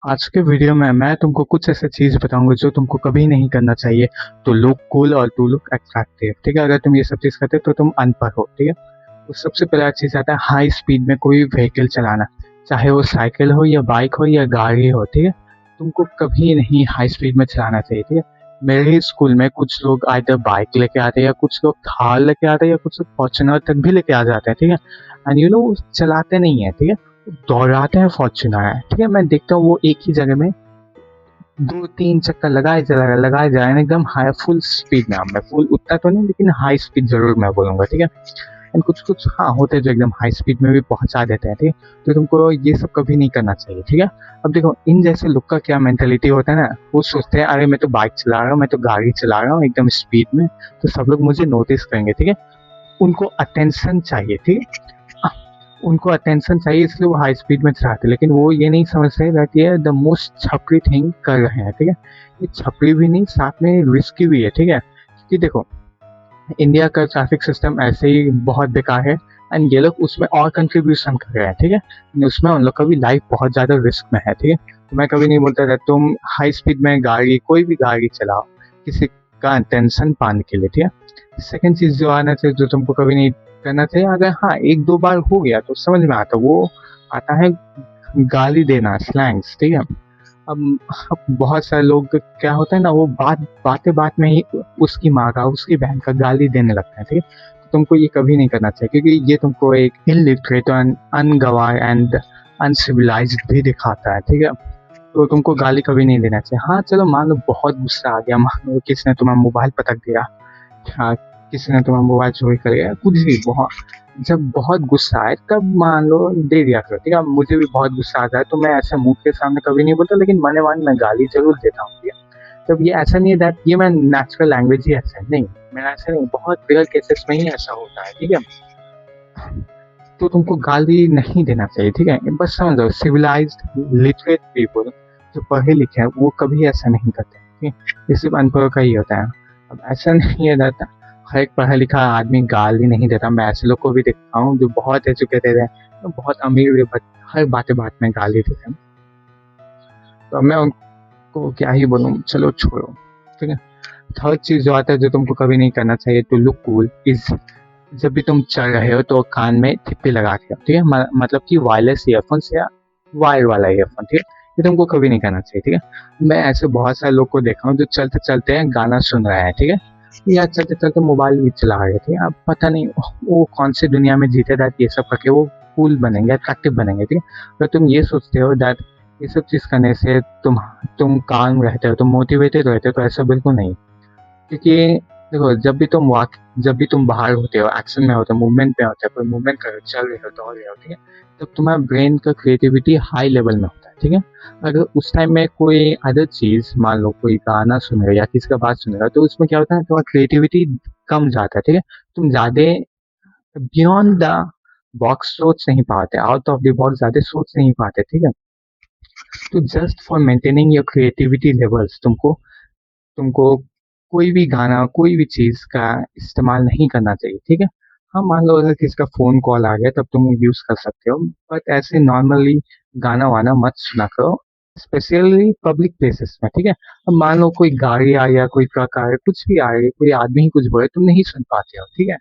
आज के वीडियो में मैं तुमको कुछ ऐसे चीज बताऊंगा जो तुमको कभी नहीं करना चाहिए तो लुक कूल और टू लुक अट्रैक्टिव। ठीक है, अगर तुम ये सब चीज करते हो तो तुम अनपढ़ हो। ठीक है, तो सबसे पहला चीज आता है हाई स्पीड में कोई व्हीकल चलाना, चाहे वो साइकिल हो या बाइक हो या गाड़ी हो। ठीक है, तुमको कभी नहीं हाई स्पीड में चलाना चाहिए। ठीक है, मेरे ही स्कूल में कुछ लोग आइदर बाइक लेके आते हैं या कुछ लोग थार लेके आते हैं या कुछ लोग फॉर्च्यूनर तक भी लेके आ जाते हैं। ठीक है, एंड यू नो चलाते नहीं है। ठीक है, दौड़ाते हैं फॉर्च्यूनर है। ठीक है, मैं देखता हूँ वो एक ही जगह में दो तीन चक्कर लगाए जा रहे हैं एकदम हाई फुल स्पीड में। अब मैं फुल उतना तो नहीं लेकिन हाई स्पीड जरूर मैं बोलूंगा। ठीक है, एंड कुछ कुछ हाँ होते हैं जो एकदम हाई स्पीड में भी पहुंचा देते हैं। ठीक है, तो तुमको ये सब कभी नहीं करना चाहिए। ठीक है, अब देखो इन जैसे लोग का क्या मेंटेलिटी होता है ना, वो सोचते हैं अरे मैं तो बाइक चला रहा हूँ, मैं तो गाड़ी चला रहा हूँ एकदम स्पीड में, तो सब लोग मुझे नोटिस करेंगे। ठीक है, उनको अटेंशन चाहिए। ठीक है, उनको अटेंशन चाहिए इसलिए वो हाई स्पीड में चलाते हैं, लेकिन वो ये नहीं समझते दैट ये द मोस्ट छपरी थिंग कर रहे हैं। ठीक है, ये छपरी भी नहीं साथ में रिस्की भी है। ठीक है, क्योंकि देखो इंडिया का ट्रैफिक सिस्टम ऐसे ही बहुत बेकार है एंड ये लोग उसमें और कंट्रीब्यूशन कर रहे हैं। ठीक है, उसमें उन लोग का भी लाइफ बहुत ज्यादा रिस्क में है। ठीक है, तो मैं कभी नहीं बोलता था तुम हाई स्पीड में गाड़ी कोई भी गाड़ी चलाओ किसी का अटेंशन पाने के लिए। ठीक है, सेकंड चीज जो आना चाहिए जो तुमको कभी नहीं करना चाहिए, अगर हाँ एक दो बार हो गया तो समझ में आता, वो आता है गाली देना, स्लैंग्स। ठीक है, अब बहुत सारे लोग क्या होता है ना, वो बात में ही उसकी माँ का उसकी बहन का गाली देने लगता है। ठीक है, तो तुमको ये कभी नहीं करना चाहिए क्योंकि ये तुमको एक इलिटरेट और अनगवार एंड अनसिविलाइज्ड भी दिखाता है। ठीक है, तो तुमको गाली कभी नहीं देना चाहिए। हाँ चलो मान लो बहुत गुस्सा आ गया, मान लो किसी ने तुम्हारा मोबाइल पटक दिया, हाँ किसी ने तुम्हारा मोबाइल चोरी कर लिया, कुछ भी बहुत जब बहुत गुस्सा आए तब मान लो दे दिया करो। ठीक है, मुझे भी बहुत गुस्सा आता है तो मैं ऐसे मुंह के सामने कभी नहीं बोलता, लेकिन मने मन में गाली जरूर देता हूँ। ठीक है, तब ये ऐसा नहीं है दैट ये मैं नेचुरल लैंग्वेज ही ऐसा है, नहीं मेरा ऐसा नहीं, बहुत रेयर केसेस में ही ऐसा होता है। ठीक है, तो तुमको गाली नहीं देना चाहिए। ठीक है, बस समझ लो सिविलाइज्ड लिटरेट पीपल जो पढ़े लिखे हैं वो कभी ऐसा नहीं करते। ठीक है, ये सिर्फ अनपढ़ों का ही होता है। अब ऐसा नहीं है रहता हर एक पढ़ा लिखा आदमी गाली नहीं देता, मैं ऐसे लोग को भी देखता हूँ जो बहुत एजुकेटेड है, तो बहुत अमीर भी, बट हर बात में गाली देते हैं। तो अब मैं उनको क्या ही बोलूँ, चलो छोड़ो। ठीक है, थर्ड चीज जो आता है जो तुमको कभी नहीं करना चाहिए टू लुक कूल इज, जब भी तुम चल रहे हो तो कान में थिप्पी लगा के रखो। ठीक है, मतलब कि वायरलेस ईयरफोन्स या वायर वाला ईयरफोन। ठीक है, ये तुमको कभी नहीं करना चाहिए। ठीक है, मैं ऐसे बहुत सारे लोग को देखा हूँ जो चलते चलते हैं गाना सुन रहे हैं। ठीक है, या चलते चलते मोबाइल भी चला रहे थे। अब पता नहीं वो कौन सी दुनिया में जीते दैट ये सब करके वो कूल बनेंगे, अट्रैक्टिव बनेंगे। ठीक है, तो तुम ये सोचते हो दैट ये सब चीज करने से तुम काम रहते हो, तुम मोटिवेटेड रहते हो, तो ऐसा बिल्कुल नहीं। क्योंकि देखो जब भी तुम बाहर होते हो, एक्शन में होते हो, मूवमेंट में होते हो, कोई मूवमेंट कर रहे हो, चल रहे हो, दौड़ रहे हो। ठीक है, तब तुम्हारा ब्रेन का क्रिएटिविटी हाई लेवल में होता है। ठीक है, अगर उस टाइम में कोई अदर चीज मान लो कोई गाना सुन रहे हो या किसी का बात सुन रहे हो, तो उसमें क्या होता है तुम्हारा क्रिएटिविटी कम जाता है। ठीक है, तुम ज्यादा बियॉन्ड द बॉक्स सोच नहीं पाते, आउट ऑफ द बॉक्स ज्यादा सोच नहीं पाते। ठीक है, तो just for maintaining your creativity levels तुमको तुमको कोई भी गाना कोई भी चीज का इस्तेमाल नहीं करना चाहिए। ठीक है, हाँ मान लो अगर किसी का फोन कॉल आ गया तब तुम यूज कर सकते हो, बट ऐसे नॉर्मली गाना वाना मत सुना करो, स्पेशली पब्लिक प्लेसेस में। ठीक है, अब मान लो कोई गाड़ी आ या कोई ट्रक आ रहा है, कुछ भी आ रही है, कोई आदमी ही कुछ बोले तुम नहीं सुन पाते हो। ठीक है,